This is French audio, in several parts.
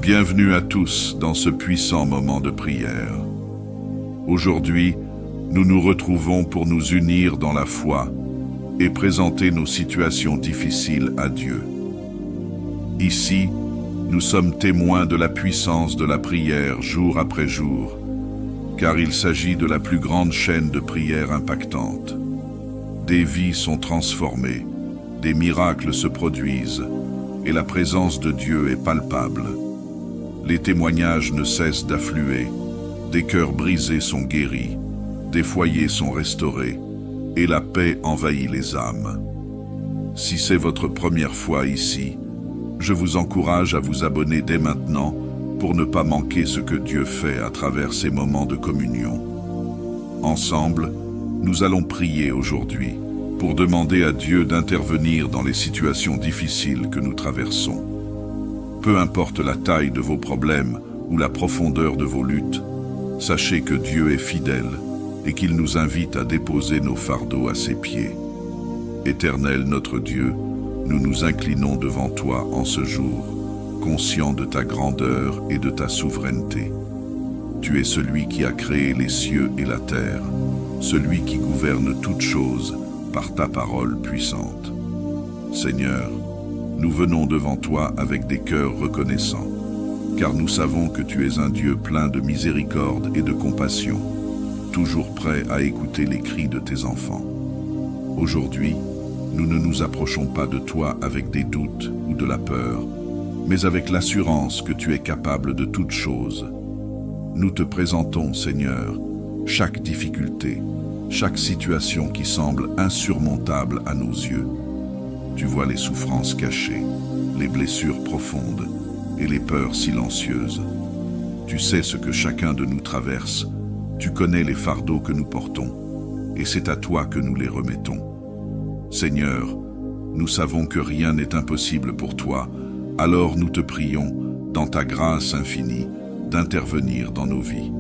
Bienvenue à tous dans ce puissant moment de prière. Aujourd'hui, nous nous retrouvons pour nous unir dans la foi et présenter nos situations difficiles à Dieu. Ici, nous sommes témoins de la puissance de la prière jour après jour, car il s'agit de la plus grande chaîne de prière impactante. Des vies sont transformées, des miracles se produisent, et la présence de Dieu est palpable. Les témoignages ne cessent d'affluer, des cœurs brisés sont guéris, des foyers sont restaurés, et la paix envahit les âmes. Si c'est votre première fois ici, je vous encourage à vous abonner dès maintenant pour ne pas manquer ce que Dieu fait à travers ces moments de communion. Ensemble, nous allons prier aujourd'hui pour demander à Dieu d'intervenir dans les situations difficiles que nous traversons. Peu importe la taille de vos problèmes ou la profondeur de vos luttes, sachez que Dieu est fidèle et qu'il nous invite à déposer nos fardeaux à ses pieds. Éternel notre Dieu, nous nous inclinons devant toi en ce jour, conscients de ta grandeur et de ta souveraineté. Tu es celui qui a créé les cieux et la terre, celui qui gouverne toutes choses par ta parole puissante. Seigneur, nous venons devant toi avec des cœurs reconnaissants, car nous savons que tu es un Dieu plein de miséricorde et de compassion, toujours prêt à écouter les cris de tes enfants. Aujourd'hui, nous ne nous approchons pas de toi avec des doutes ou de la peur, mais avec l'assurance que tu es capable de toutes choses. Nous te présentons, Seigneur, chaque difficulté, chaque situation qui semble insurmontable à nos yeux. Tu vois les souffrances cachées, les blessures profondes et les peurs silencieuses. Tu sais ce que chacun de nous traverse, tu connais les fardeaux que nous portons, et c'est à toi que nous les remettons. Seigneur, nous savons que rien n'est impossible pour toi, alors nous te prions, dans ta grâce infinie, d'intervenir dans nos vies.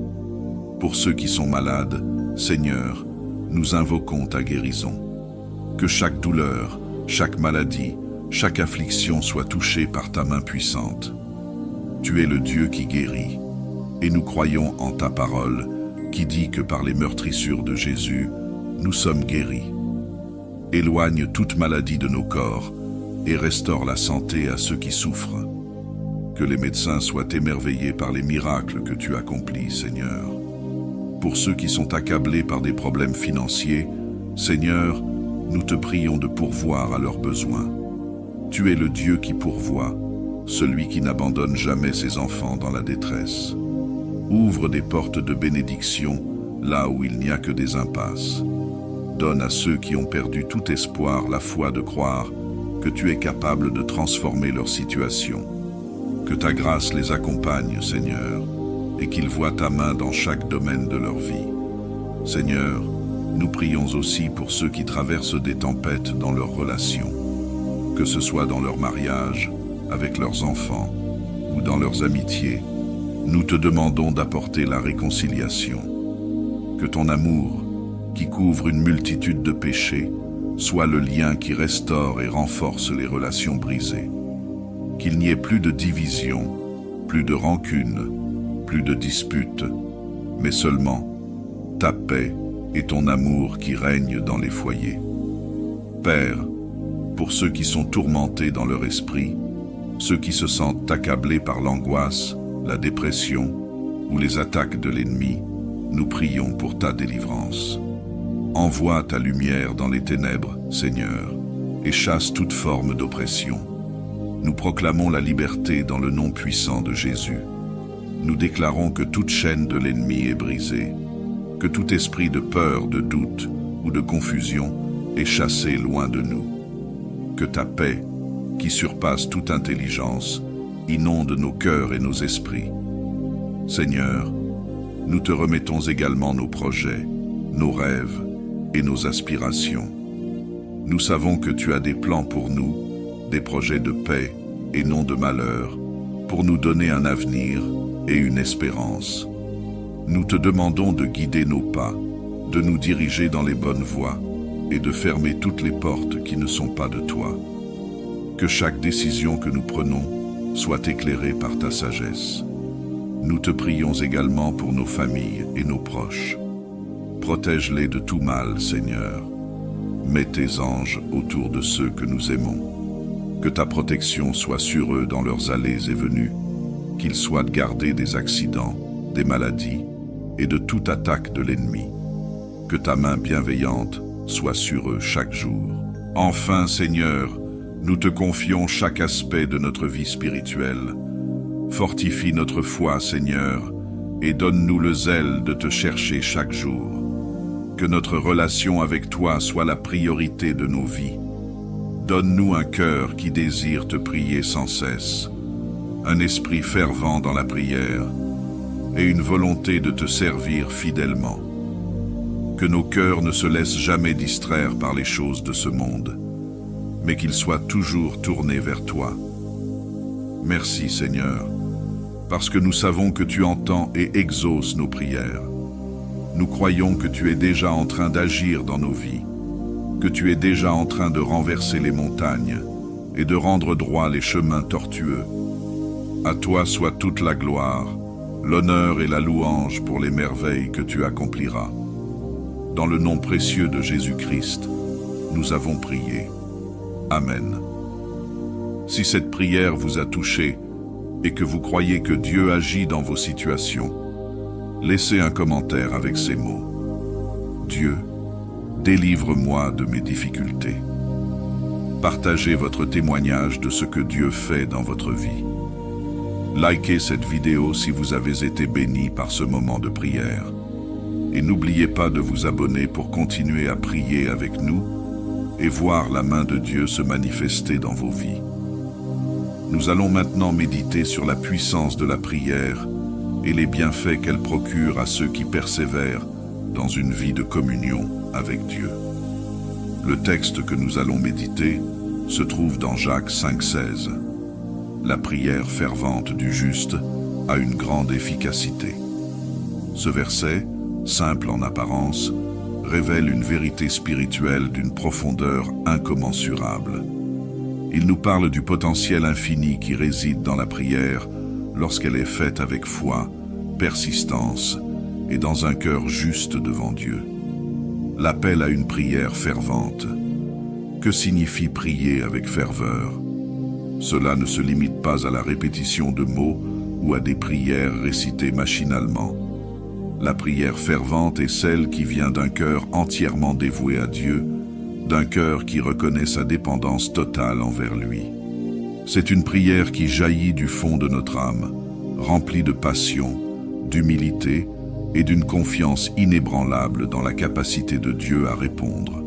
Pour ceux qui sont malades, Seigneur, nous invoquons ta guérison. Que chaque douleur, chaque maladie, chaque affliction soit touchée par ta main puissante. Tu es le Dieu qui guérit, et nous croyons en ta parole, qui dit que par les meurtrissures de Jésus, nous sommes guéris. Éloigne toute maladie de nos corps, et restaure la santé à ceux qui souffrent. Que les médecins soient émerveillés par les miracles que tu accomplis, Seigneur. Pour ceux qui sont accablés par des problèmes financiers, Seigneur, nous te prions de pourvoir à leurs besoins. Tu es le Dieu qui pourvoit, celui qui n'abandonne jamais ses enfants dans la détresse. Ouvre des portes de bénédiction là où il n'y a que des impasses. Donne à ceux qui ont perdu tout espoir la foi de croire que tu es capable de transformer leur situation. Que ta grâce les accompagne, Seigneur, et qu'ils voient ta main dans chaque domaine de leur vie. Seigneur, nous prions aussi pour ceux qui traversent des tempêtes dans leurs relations, que ce soit dans leur mariage, avec leurs enfants ou dans leurs amitiés. Nous te demandons d'apporter la réconciliation. Que ton amour, qui couvre une multitude de péchés, soit le lien qui restaure et renforce les relations brisées. Qu'il n'y ait plus de division, plus de rancune, plus de disputes, mais seulement ta paix et ton amour qui règnent dans les foyers. Père, pour ceux qui sont tourmentés dans leur esprit, ceux qui se sentent accablés par l'angoisse, la dépression ou les attaques de l'ennemi, nous prions pour ta délivrance. Envoie ta lumière dans les ténèbres, Seigneur, et chasse toute forme d'oppression. Nous proclamons la liberté dans le nom puissant de Jésus. Nous déclarons que toute chaîne de l'ennemi est brisée, que tout esprit de peur, de doute ou de confusion est chassé loin de nous. Que ta paix, qui surpasse toute intelligence, inonde nos cœurs et nos esprits. Seigneur, nous te remettons également nos projets, nos rêves et nos aspirations. Nous savons que tu as des plans pour nous, des projets de paix et non de malheur, pour nous donner un avenir et une espérance. Nous te demandons de guider nos pas, de nous diriger dans les bonnes voies et de fermer toutes les portes qui ne sont pas de toi. Que chaque décision que nous prenons soit éclairé par ta sagesse. Nous te prions également pour nos familles et nos proches. Protège-les de tout mal, Seigneur. Mets tes anges autour de ceux que nous aimons. Que ta protection soit sur eux dans leurs allées et venues, qu'ils soient gardés des accidents, des maladies et de toute attaque de l'ennemi. Que ta main bienveillante soit sur eux chaque jour. Enfin, Seigneur, nous te confions chaque aspect de notre vie spirituelle. Fortifie notre foi, Seigneur, et donne-nous le zèle de te chercher chaque jour. Que notre relation avec toi soit la priorité de nos vies. Donne-nous un cœur qui désire te prier sans cesse, un esprit fervent dans la prière et une volonté de te servir fidèlement. Que nos cœurs ne se laissent jamais distraire par les choses de ce monde, mais qu'ils soient toujours tournés vers toi. Merci, Seigneur, parce que nous savons que tu entends et exauces nos prières. Nous croyons que tu es déjà en train d'agir dans nos vies, que tu es déjà en train de renverser les montagnes et de rendre droit les chemins tortueux. À toi soit toute la gloire, l'honneur et la louange pour les merveilles que tu accompliras. Dans le nom précieux de Jésus-Christ, nous avons prié. Amen. Si cette prière vous a touché et que vous croyez que Dieu agit dans vos situations, laissez un commentaire avec ces mots. Dieu, délivre-moi de mes difficultés. Partagez votre témoignage de ce que Dieu fait dans votre vie. Likez cette vidéo si vous avez été béni par ce moment de prière. Et n'oubliez pas de vous abonner pour continuer à prier avec nous et voir la main de Dieu se manifester dans vos vies. Nous allons maintenant méditer sur la puissance de la prière et les bienfaits qu'elle procure à ceux qui persévèrent dans une vie de communion avec Dieu. Le texte que nous allons méditer se trouve dans Jacques 5,16. La prière fervente du juste a une grande efficacité. Ce verset, simple en apparence, révèle une vérité spirituelle d'une profondeur incommensurable. Il nous parle du potentiel infini qui réside dans la prière lorsqu'elle est faite avec foi, persistance et dans un cœur juste devant Dieu. L'appel à une prière fervente. Que signifie prier avec ferveur? Cela ne se limite pas à la répétition de mots ou à des prières récitées machinalement. La prière fervente est celle qui vient d'un cœur entièrement dévoué à Dieu, d'un cœur qui reconnaît sa dépendance totale envers lui. C'est une prière qui jaillit du fond de notre âme, remplie de passion, d'humilité et d'une confiance inébranlable dans la capacité de Dieu à répondre.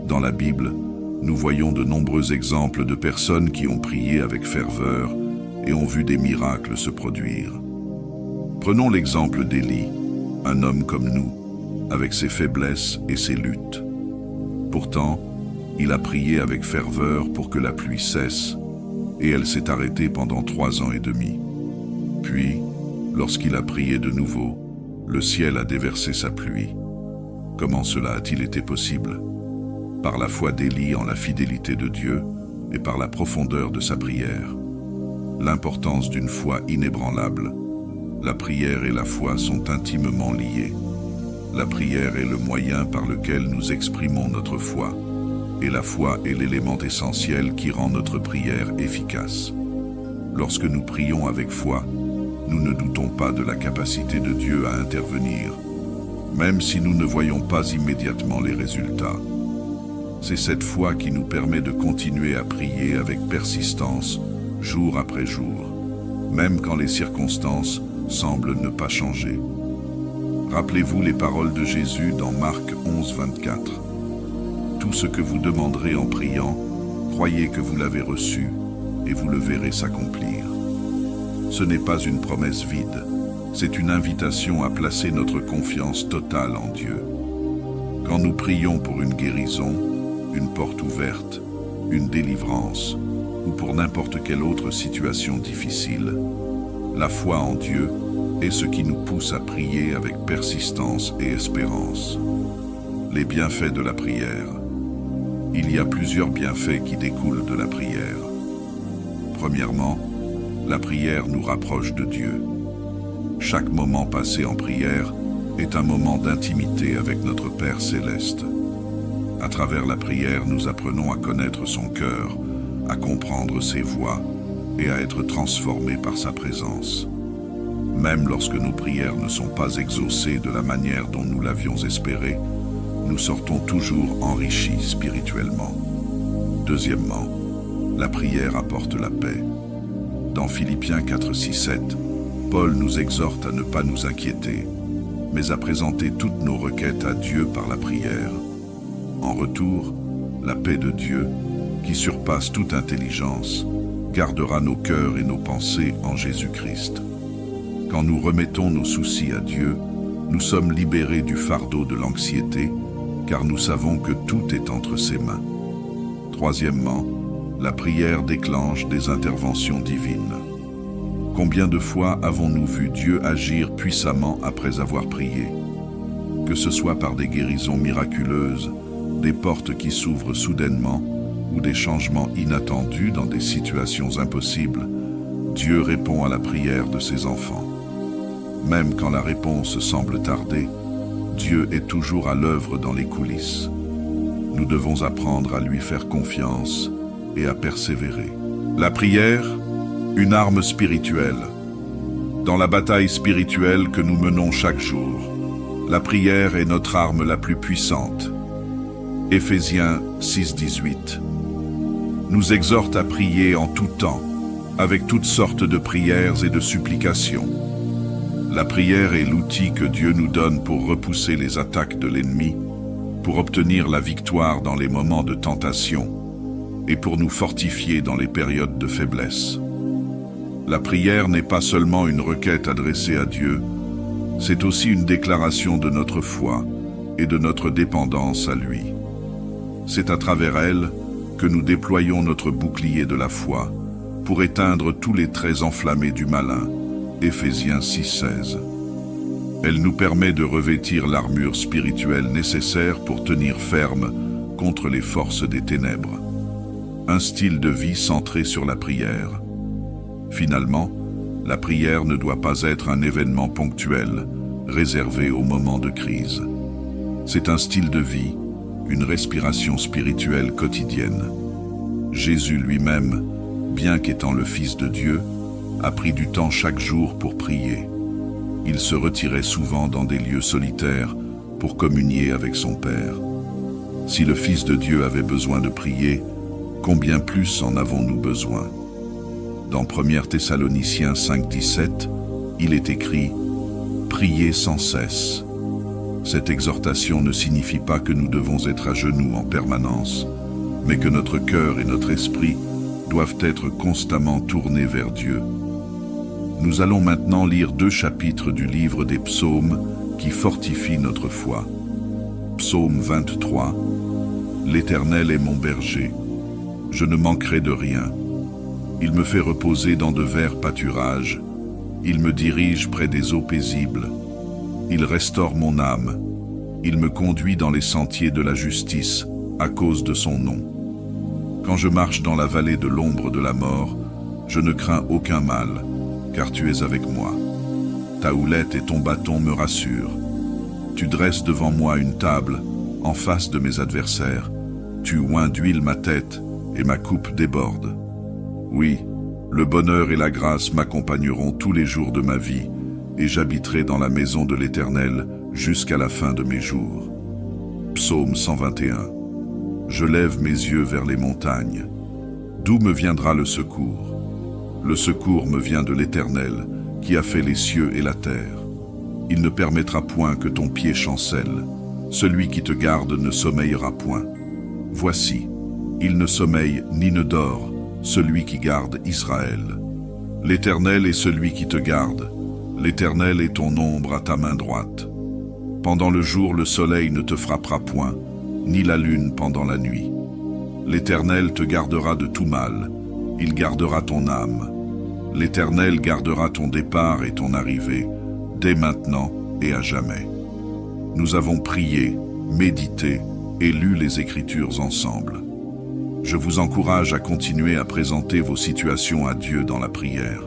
Dans la Bible, nous voyons de nombreux exemples de personnes qui ont prié avec ferveur et ont vu des miracles se produire. Prenons l'exemple d'Élie, un homme comme nous, avec ses faiblesses et ses luttes. Pourtant, il a prié avec ferveur pour que la pluie cesse, et elle s'est arrêtée pendant 3 ans et demi. Puis, lorsqu'il a prié de nouveau, le ciel a déversé sa pluie. Comment cela a-t-il été possible? Par la foi d'Élie en la fidélité de Dieu et par la profondeur de sa prière. L'importance d'une foi inébranlable. La prière et la foi sont intimement liées. La prière est le moyen par lequel nous exprimons notre foi, et la foi est l'élément essentiel qui rend notre prière efficace. Lorsque nous prions avec foi, nous ne doutons pas de la capacité de Dieu à intervenir, même si nous ne voyons pas immédiatement les résultats. C'est cette foi qui nous permet de continuer à prier avec persistance, jour après jour, même quand les circonstances semblent ne pas changer. Rappelez-vous les paroles de Jésus dans Marc 11, 24. Tout ce que vous demanderez en priant, croyez que vous l'avez reçu, et vous le verrez s'accomplir. Ce n'est pas une promesse vide, c'est une invitation à placer notre confiance totale en Dieu. Quand nous prions pour une guérison, une porte ouverte, une délivrance, ou pour n'importe quelle autre situation difficile, la foi en Dieu est ce qui nous pousse à prier avec persistance et espérance. Les bienfaits de la prière. Il y a plusieurs bienfaits qui découlent de la prière. Premièrement, la prière nous rapproche de Dieu. Chaque moment passé en prière est un moment d'intimité avec notre Père céleste. À travers la prière, nous apprenons à connaître son cœur, à comprendre ses voies et à être transformés par sa présence. Même lorsque nos prières ne sont pas exaucées de la manière dont nous l'avions espéré, nous sortons toujours enrichis spirituellement. Deuxièmement, la prière apporte la paix. Dans Philippiens 4, 6, 7, Paul nous exhorte à ne pas nous inquiéter, mais à présenter toutes nos requêtes à Dieu par la prière. En retour, la paix de Dieu, qui surpasse toute intelligence, gardera nos cœurs et nos pensées en Jésus-Christ. Quand nous remettons nos soucis à Dieu, nous sommes libérés du fardeau de l'anxiété, car nous savons que tout est entre ses mains. Troisièmement, la prière déclenche des interventions divines. Combien de fois avons-nous vu Dieu agir puissamment après avoir prié? Que ce soit par des guérisons miraculeuses, des portes qui s'ouvrent soudainement ou des changements inattendus dans des situations impossibles, Dieu répond à la prière de ses enfants. Même quand la réponse semble tarder, Dieu est toujours à l'œuvre dans les coulisses. Nous devons apprendre à lui faire confiance et à persévérer. La prière, une arme spirituelle. Dans la bataille spirituelle que nous menons chaque jour, la prière est notre arme la plus puissante. Éphésiens 6, 18 nous exhorte à prier en tout temps, avec toutes sortes de prières et de supplications. La prière est l'outil que Dieu nous donne pour repousser les attaques de l'ennemi, pour obtenir la victoire dans les moments de tentation et pour nous fortifier dans les périodes de faiblesse. La prière n'est pas seulement une requête adressée à Dieu, c'est aussi une déclaration de notre foi et de notre dépendance à lui. C'est à travers elle que nous déployons notre bouclier de la foi pour éteindre tous les traits enflammés du malin. Éphésiens 6, 16. Elle nous permet de revêtir l'armure spirituelle nécessaire pour tenir ferme contre les forces des ténèbres. Un style de vie centré sur la prière. Finalement, la prière ne doit pas être un événement ponctuel, réservé aux moments de crise. C'est un style de vie, une respiration spirituelle quotidienne. Jésus lui-même, bien qu'étant le Fils de Dieu, a pris du temps chaque jour pour prier. Il se retirait souvent dans des lieux solitaires pour communier avec son Père. Si le Fils de Dieu avait besoin de prier, combien plus en avons-nous besoin? Dans 1 Thessaloniciens 5, 17, il est écrit « Priez sans cesse ». Cette exhortation ne signifie pas que nous devons être à genoux en permanence, mais que notre cœur et notre esprit doivent être constamment tournés vers Dieu. Nous allons maintenant lire 2 chapitres du livre des psaumes qui fortifient notre foi. Psaume 23. L'Éternel est mon berger, je ne manquerai de rien. Il me fait reposer dans de verts pâturages, il me dirige près des eaux paisibles. Il restaure mon âme, il me conduit dans les sentiers de la justice à cause de son nom. Quand je marche dans la vallée de l'ombre de la mort, je ne crains aucun mal, car tu es avec moi. Ta houlette et ton bâton me rassurent. Tu dresses devant moi une table, en face de mes adversaires. Tu oins d'huile ma tête, et ma coupe déborde. Oui, le bonheur et la grâce m'accompagneront tous les jours de ma vie, et j'habiterai dans la maison de l'Éternel jusqu'à la fin de mes jours. Psaume 121. Je lève mes yeux vers les montagnes. D'où me viendra le secours? Le secours me vient de l'Éternel, qui a fait les cieux et la terre. Il ne permettra point que ton pied chancelle. Celui qui te garde ne sommeillera point. Voici, il ne sommeille ni ne dort, celui qui garde Israël. L'Éternel est celui qui te garde. L'Éternel est ton ombre à ta main droite. Pendant le jour, le soleil ne te frappera point, ni la lune pendant la nuit. L'Éternel te gardera de tout mal. Il gardera ton âme. L'Éternel gardera ton départ et ton arrivée, dès maintenant et à jamais. Nous avons prié, médité et lu les Écritures ensemble. Je vous encourage à continuer à présenter vos situations à Dieu dans la prière.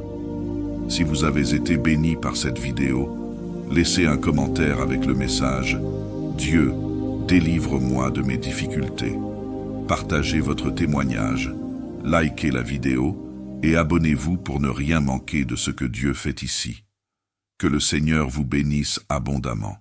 Si vous avez été béni par cette vidéo, laissez un commentaire avec le message « Dieu, délivre-moi de mes difficultés ». Partagez votre témoignage, likez la vidéo et abonnez-vous pour ne rien manquer de ce que Dieu fait ici. Que le Seigneur vous bénisse abondamment.